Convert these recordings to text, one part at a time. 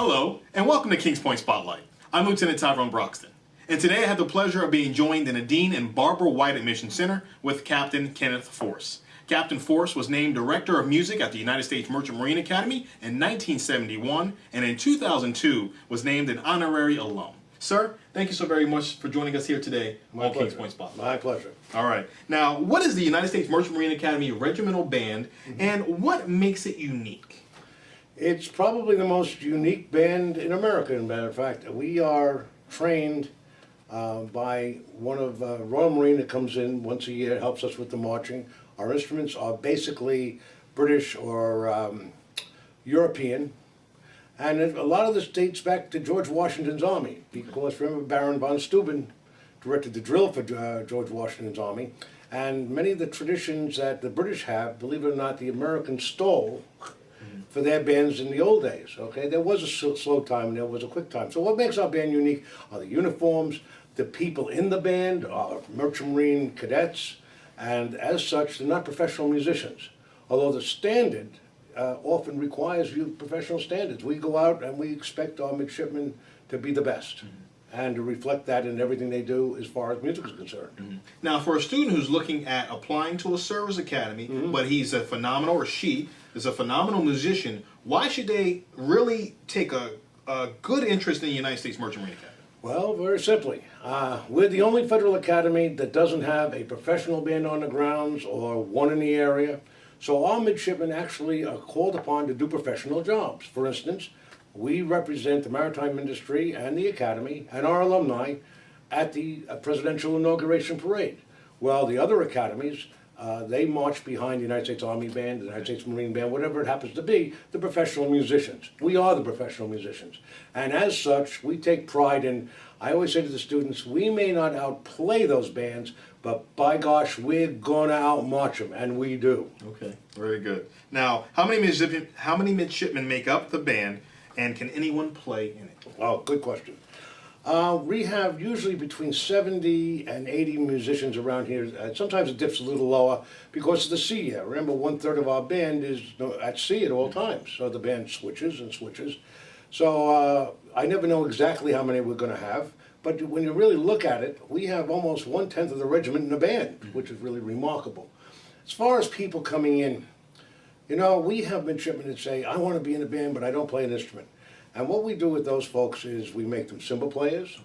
Hello, and welcome to Kings Point Spotlight. I'm Lieutenant Tyrone Broxton, and today I have the pleasure of being joined in the Dean and Barbara White Admission Center with Captain Ken Force. Captain Force was named Director of Music at the United States Merchant Marine Academy in 1971, and in 2002 was named an honorary alum. Sir, thank you so very much for joining us here today on Kings Point Spotlight. My pleasure. All right. Now, what is the United States Merchant Marine Academy Regimental Band, and what makes it unique? It's probably the most unique band in America, as a matter of fact. We are trained by one of Royal Marine that comes in once a year, helps us with the marching. Our instruments are basically British or European. And a lot of this dates back to George Washington's army, because remember Baron von Steuben directed the drill for George Washington's army. And many of the traditions that the British have, believe it or not, the Americans stole for their bands in the old days. Okay, there was a slow time and there was a quick time. So what makes our band unique are the uniforms, the people in the band are Merchant Marine cadets, and as such, they're not professional musicians. Although the standard often requires you professional standards. We go out and we expect our midshipmen to be the best. And to reflect that in everything they do as far as music is concerned. Now, for a student who's looking at applying to a service academy, but he's a phenomenal, or she is a phenomenal musician, why should they really take a good interest in the United States Merchant Marine Academy? Well, very simply, we're the only federal academy that doesn't have a professional band on the grounds or one in the area. So our midshipmen actually are called upon to do professional jobs. For instance, we represent the maritime industry and the academy and our alumni at the presidential inauguration parade. Well, the other academies, they march behind the United States Army Band, the United States Marine Band, whatever it happens to be, the professional musicians. We are the professional musicians. And as such, we take pride in, I always say to the students, we may not outplay those bands, but by gosh, we're gonna outmarch them, and we do. Okay, very good. Now, how many midshipmen make up the band, and can anyone play in it? Oh, good question. We have usually between 70 and 80 musicians around here. Sometimes it dips a little lower because of the sea year. Remember, 1/3 of our band is at sea at all times, so the band switches and switches. So I never know exactly how many we're going to have, but when you really look at it, we have almost 1/10 of the regiment in the band, which is really remarkable. As far as people coming in, you know, we have midshipmen that say, I want to be in a band, but I don't play an instrument. And what we do with those folks is we make them cymbal players,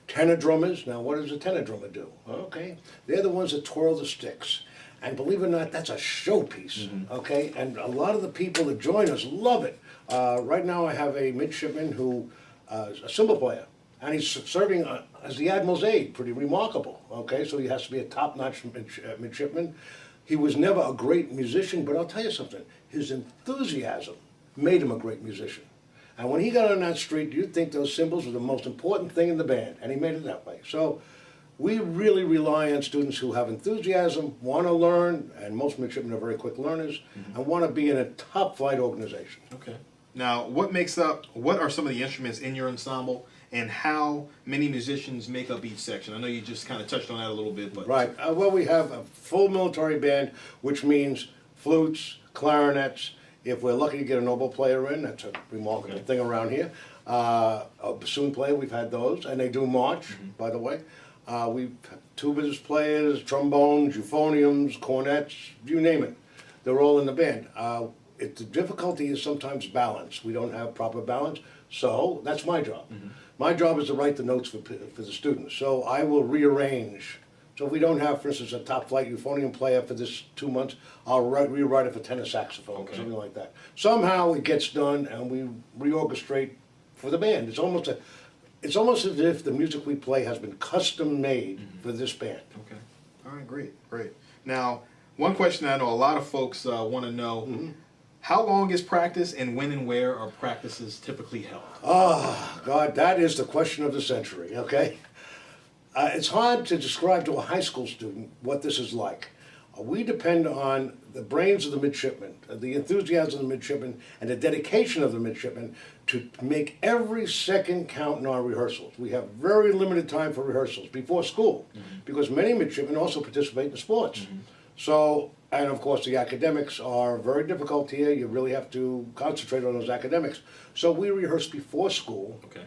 tenor drummers. Now, what does a tenor drummer do? Okay, they're the ones that twirl the sticks. And believe it or not, that's a showpiece, okay? And a lot of the people that join us love it. Right now I have a midshipman who is a cymbal player, and he's serving as the Admiral's aide, pretty remarkable, okay? So he has to be a top-notch midshipman. He was never a great musician, but I'll tell you something, his enthusiasm made him a great musician. And when he got on that street, you'd think those cymbals were the most important thing in the band, and he made it that way. So we really rely on students who have enthusiasm, want to learn, and most midshipmen are very quick learners, and want to be in a top-flight organization. Okay. Now, what are some of the instruments in your ensemble, and how many musicians make up each section? I know you just kind of touched on that a little bit, but... Right. Well, we have a full military band, which means flutes, clarinets. If we're lucky to get a Nobel player in, that's a remarkable thing around here. A bassoon player, we've had those, and they do march, by the way. We've tubas players, trombones, euphoniums, cornets, you name it. They're all in the band. The difficulty is sometimes balance. We don't have proper balance, so that's my job. My job is to write the notes for the students, so I will rearrange. So if we don't have, for instance, a top-flight euphonium player for this 2 months, I'll rewrite it for tenor saxophone, or something like that. Somehow it gets done, and we reorchestrate for the band. It's almost as if the music we play has been custom-made for this band. Okay. All right, great, great. Now, one question I know a lot of folks want to know, how long is practice, and when and where are practices typically held? Oh, God, that is the question of the century, okay? It's hard to describe to a high school student what this is like. We depend on the brains of the midshipmen, the enthusiasm of the midshipmen, and the dedication of the midshipmen to make every second count in our rehearsals. We have very limited time for rehearsals before school, because many midshipmen also participate in sports. So, and of course, the academics are very difficult here. You really have to concentrate on those academics. So we rehearse before school, Okay.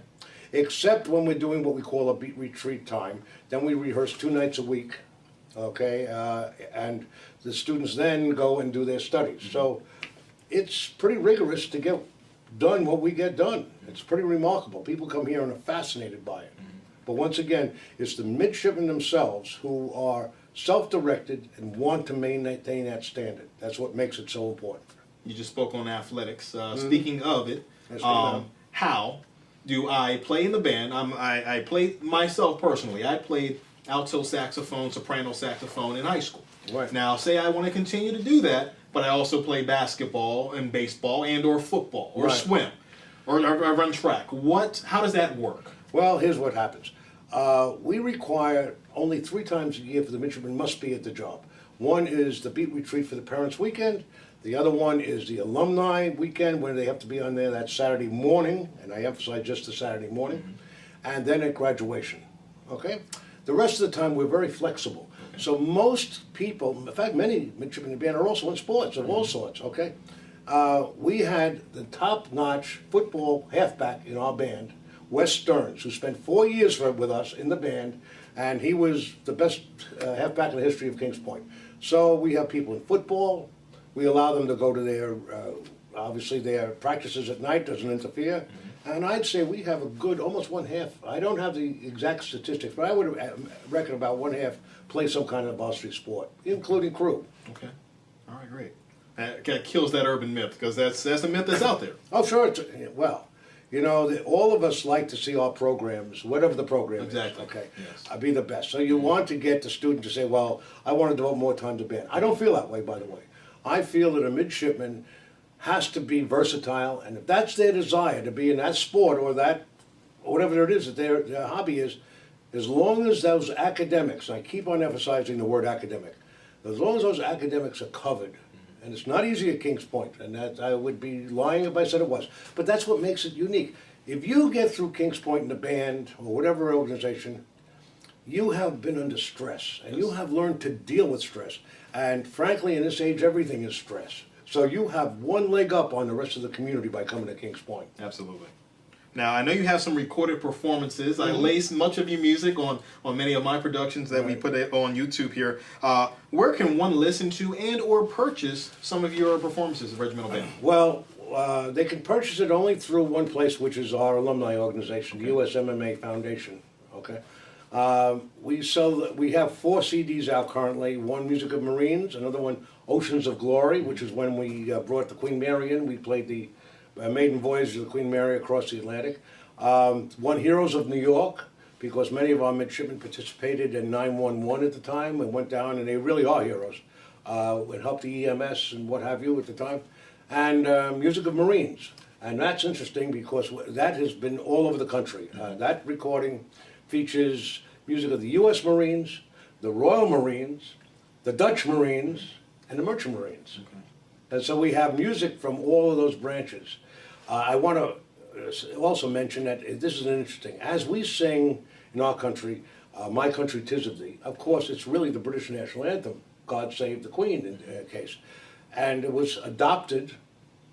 except when we're doing what we call a beat retreat time. Then we rehearse 2 nights a week, okay? And the students then go and do their studies. So it's pretty rigorous to get done what we get done. It's pretty remarkable. People come here and are fascinated by it. But once again, it's the midshipmen themselves who are self-directed and want to maintain that standard. That's what makes it so important. You just spoke on athletics. Speaking of it, Yes, we know. how do I play in the band? I play myself personally. I played alto saxophone, soprano saxophone in high school. Right. Now, say I want to continue to do that, but I also play basketball and baseball and or football or Right. swim or run track. How does that work? Well, here's what happens. We require only 3 times a year for the midshipmen must be at the job. One is the beat retreat for the parents' weekend. The other one is the alumni weekend where they have to be on there that Saturday morning, and I emphasize just the Saturday morning, and then at graduation, okay? The rest of the time, we're very flexible. So most people, in fact, many midshipmen in the band are also in sports of all sorts, okay? We had the top-notch football halfback in our band, Wes Stearns, who spent 4 years with us in the band, and he was the best halfback in the history of Kings Point. So we have people in football. We allow them to go to their, obviously their practices at night, doesn't interfere. And I'd say we have a good, almost 1/2, I don't have the exact statistics, but I would reckon about 1/2 play some kind of varsity sport, including crew. Okay. All right, great. That kills that urban myth because that's a myth that's out there. Oh, sure, well, you know, all of us like to see our programs, whatever the program Exactly. is, okay, Yes. be the best. So you want to get the student to say, well, I want to devote more time to band. I don't feel that way, by the way. I feel that a midshipman has to be versatile, and if that's their desire to be in that sport or that, or whatever it is that their hobby is, as long as those academics, I keep on emphasizing the word academic, as long as those academics are covered, and it's not easy at Kings Point, and that I would be lying if I said it was, but that's what makes it unique. If you get through Kings Point in the band or whatever organization, you have been under stress, and you have learned to deal with stress. And frankly, in this age, everything is stress. So you have one leg up on the rest of the community by coming to Kings Point. Absolutely. Now, I know you have some recorded performances. I lace much of your music on many of my productions that we put on YouTube here. Where can one listen to and or purchase some of your performances of Regimental Band? Well, they can purchase it only through one place, which is our alumni organization, the USMMA Foundation. Okay. We have 4 CDs out currently. One, Music of Marines. Another one, Oceans of Glory, which is when we brought the Queen Mary in. We played the maiden voyage of the Queen Mary across the Atlantic. One, Heroes of New York, because many of our midshipmen participated in 911 at the time and went down, and they really are heroes. It helped the EMS and what have you at the time. And Music of Marines. And that's interesting because that has been all over the country. That recording features music of the U.S. Marines, the Royal Marines, the Dutch Marines, and the Merchant Marines. Okay. And so we have music from all of those branches. I want to also mention that this is interesting. As we sing in our country, My Country 'Tis of Thee, of course it's really the British national anthem, God Save the Queen in case. And it was adopted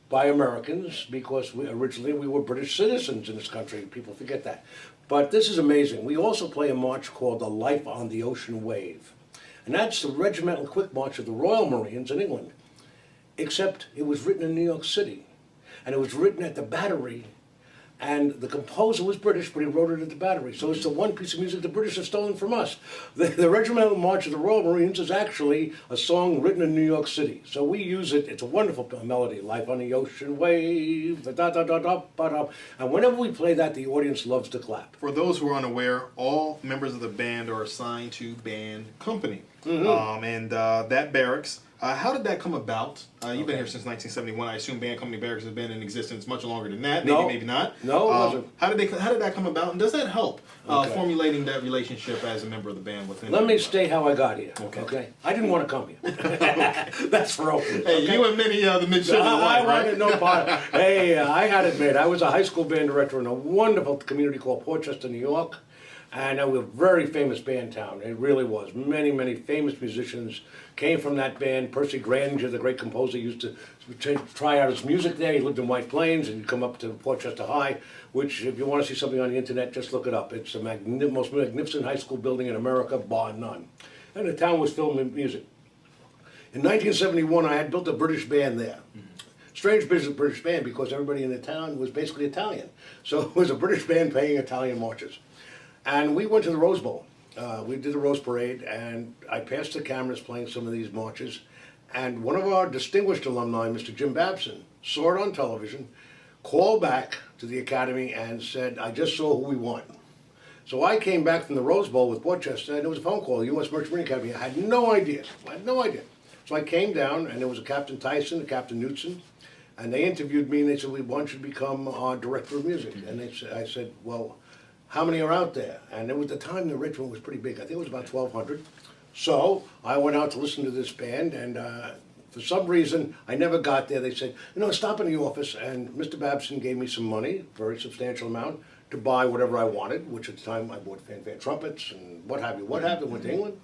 by Americans because originally we were British citizens in this country. People forget that. But this is amazing. We also play a march called the Life on the Ocean Wave. And that's the regimental quick march of the Royal Marines in England. Except it was written in New York City. And it was written at the Battery. And the composer was British, but he wrote it at the Battery. So it's the one piece of music the British have stolen from us. The Regimental March of the Royal Marines is actually a song written in New York City. So we use it. It's a wonderful melody. Life on the Ocean Wave, da-da-da-da-da-da. And whenever we play that, the audience loves to clap. For those who are unaware, all members of the band are assigned to band company. And that barracks, how did that come about? You've been here since 1971. I assume band company barracks has been in existence much longer than that. Maybe, No. maybe not. No, it wasn't. How did that come about? And does that help formulating that relationship as a member of the band within? Let me state how I got here. Okay. I didn't want to come here. That's for open. Hey, okay? you and many of the midshipmen I alike, right? wanted no part. Hey, I had it made. I was a high school band director in a wonderful community called Portchester, New York. And we were a very famous band town. It really was. Many, many famous musicians came from that band. Percy Grainger, the great composer, used to try out his music there. He lived in White Plains, and he'd come up to Portchester High, which, if you want to see something on the internet, just look it up. It's the most magnificent high school building in America, bar none. And the town was filled with music. In 1971, I had built a British band there. Strange British band, because everybody in the town was basically Italian. So it was a British band playing Italian marches. And we went to the Rose Bowl. We did the Rose Parade, and I passed the cameras playing some of these marches. And one of our distinguished alumni, Mr. Jim Babson, saw it on television, called back to the Academy and said, I just saw who we won. So I came back from the Rose Bowl with Portchester, and there was a phone call, the U.S. Merchant Marine Academy. I had no idea. So I came down, and there was a Captain Tyson, a Captain Knutson, and they interviewed me, and they said, we want you to become our director of music. And I said, well, how many are out there? And at the time, the regiment was pretty big. I think it was about 1,200. So I went out to listen to this band, and for some reason, I never got there. They said, stop in the office, and Mr. Babson gave me some money, very substantial amount, to buy whatever I wanted, which at the time I bought fanfare trumpets and what have you, went to England.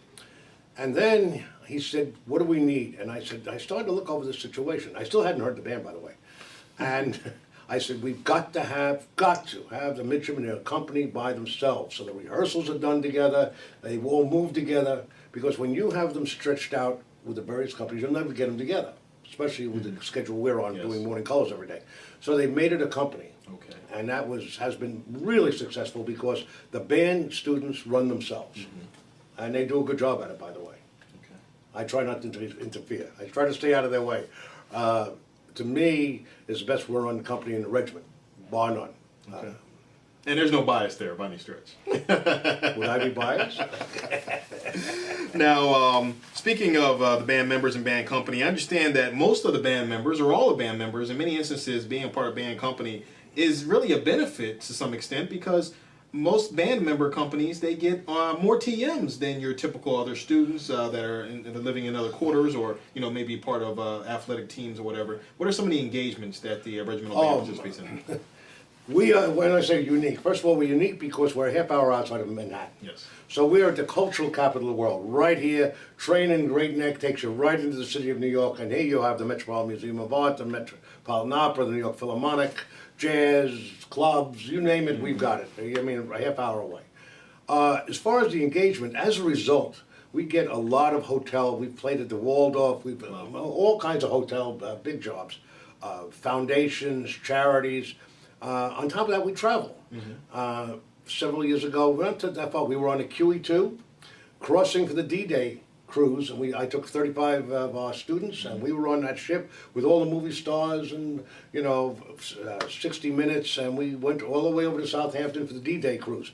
And then he said, what do we need? And I said, I started to look over the situation. I still hadn't heard the band, by the way. And I said, we've got to have the midshipmen accompanied by themselves. So the rehearsals are done together, they all move together, because when you have them stretched out with the various companies, you'll never get them together, especially with the schedule we're on, doing morning colors every day. So they made it a company. Okay. And that has been really successful, because the band students run themselves. And they do a good job at it, by the way. Okay. I try not to interfere. I try to stay out of their way. To me, it's the best run company in the regiment, bar none. Okay. And there's no bias there by any stretch. Would I be biased? Now, speaking of the band members and band company, I understand that most of the band members, or all the band members, in many instances, being a part of band company is really a benefit to some extent, because most band member companies, they get more TMs than your typical other students that are living in other quarters, or maybe part of athletic teams or whatever. What are some of the engagements that the regimental band participates in? We are, when I say unique, first of all, we're unique because we're a half hour outside of Manhattan. Yes. So we are the cultural capital of the world. Right here, train in Great Neck takes you right into the city of New York, and here you have the Metropolitan Museum of Art, the Metropolitan Opera, the New York Philharmonic, jazz, clubs, you name it, we've got it. I mean, a half hour away. As far as the engagement, as a result, we get a lot of hotel. We've played at the Waldorf, we've all kinds of hotel, big jobs, foundations, charities. On top of that, we travel. Several years ago, we went to that far. We were on a QE2, crossing for the D-Day cruise, and I took 35 of our students, and we were on that ship with all the movie stars, and 60 Minutes, and we went all the way over to Southampton for the D-Day cruise.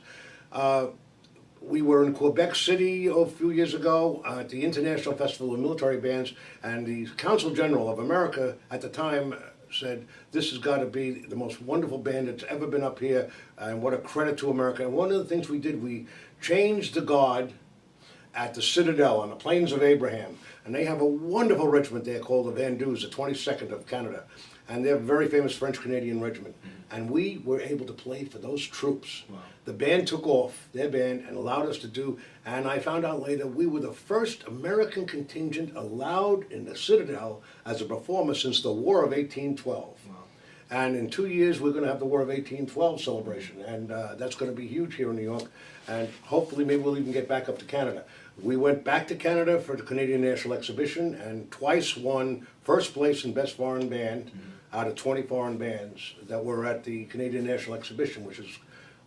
We were in Quebec City a few years ago at the International Festival of Military Bands, and the Consul General of America at the time said, this has got to be the most wonderful band that's ever been up here, and what a credit to America. And one of the things we did, we changed the guard at the Citadel on the Plains of Abraham, and they have a wonderful regiment there called the Vendus, the 22nd of Canada, and they're a very famous French-Canadian regiment. And we were able to play for those troops. Wow. The band took off, their band, and allowed us to do, and I found out later, we were the first American contingent allowed in the Citadel as a performer since the War of 1812. Wow. And in 2 years, we're going to have the War of 1812 celebration, and that's going to be huge here in New York, and hopefully maybe we'll even get back up to Canada. We went back to Canada for the Canadian National Exhibition, and twice won first place in Best Foreign Band out of 20 foreign bands that were at the Canadian National Exhibition, which is,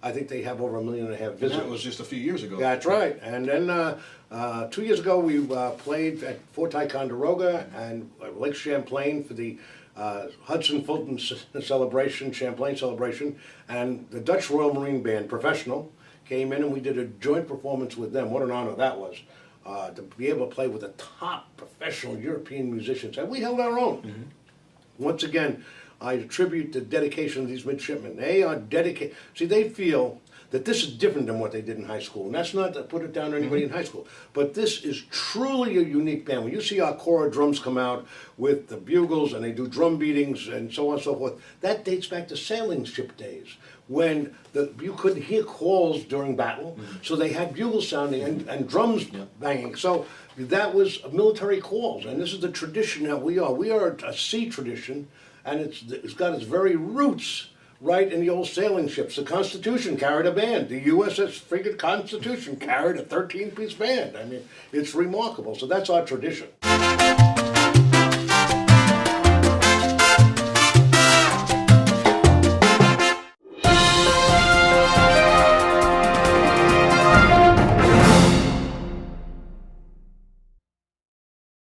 I think they have over 1.5 million visitors. That was just a few years ago. That's right. And then 2 years ago, we played at Fort Ticonderoga and Lake Champlain for the Hudson Fulton celebration, Champlain celebration, and the Dutch Royal Marine Band, professional, came in and we did a joint performance with them. What an honor that was, to be able to play with the top professional European musicians. And we held our own. Once again, I attribute the dedication of these midshipmen. They are dedicated. See, they feel that this is different than what they did in high school. And that's not to put it down to anybody in high school. But this is truly a unique band. When you see our corps of drums come out with the bugles and they do drum beatings and so on and so forth, that dates back to sailing ship days. when you couldn't hear calls during battle, so they had bugles sounding and drums banging. So that was military calls, and this is the tradition that we are. We are a sea tradition, and it's got its very roots right in the old sailing ships. The Constitution carried a band. The USS frigate Constitution carried a 13-piece band. I mean, it's remarkable. So that's our tradition.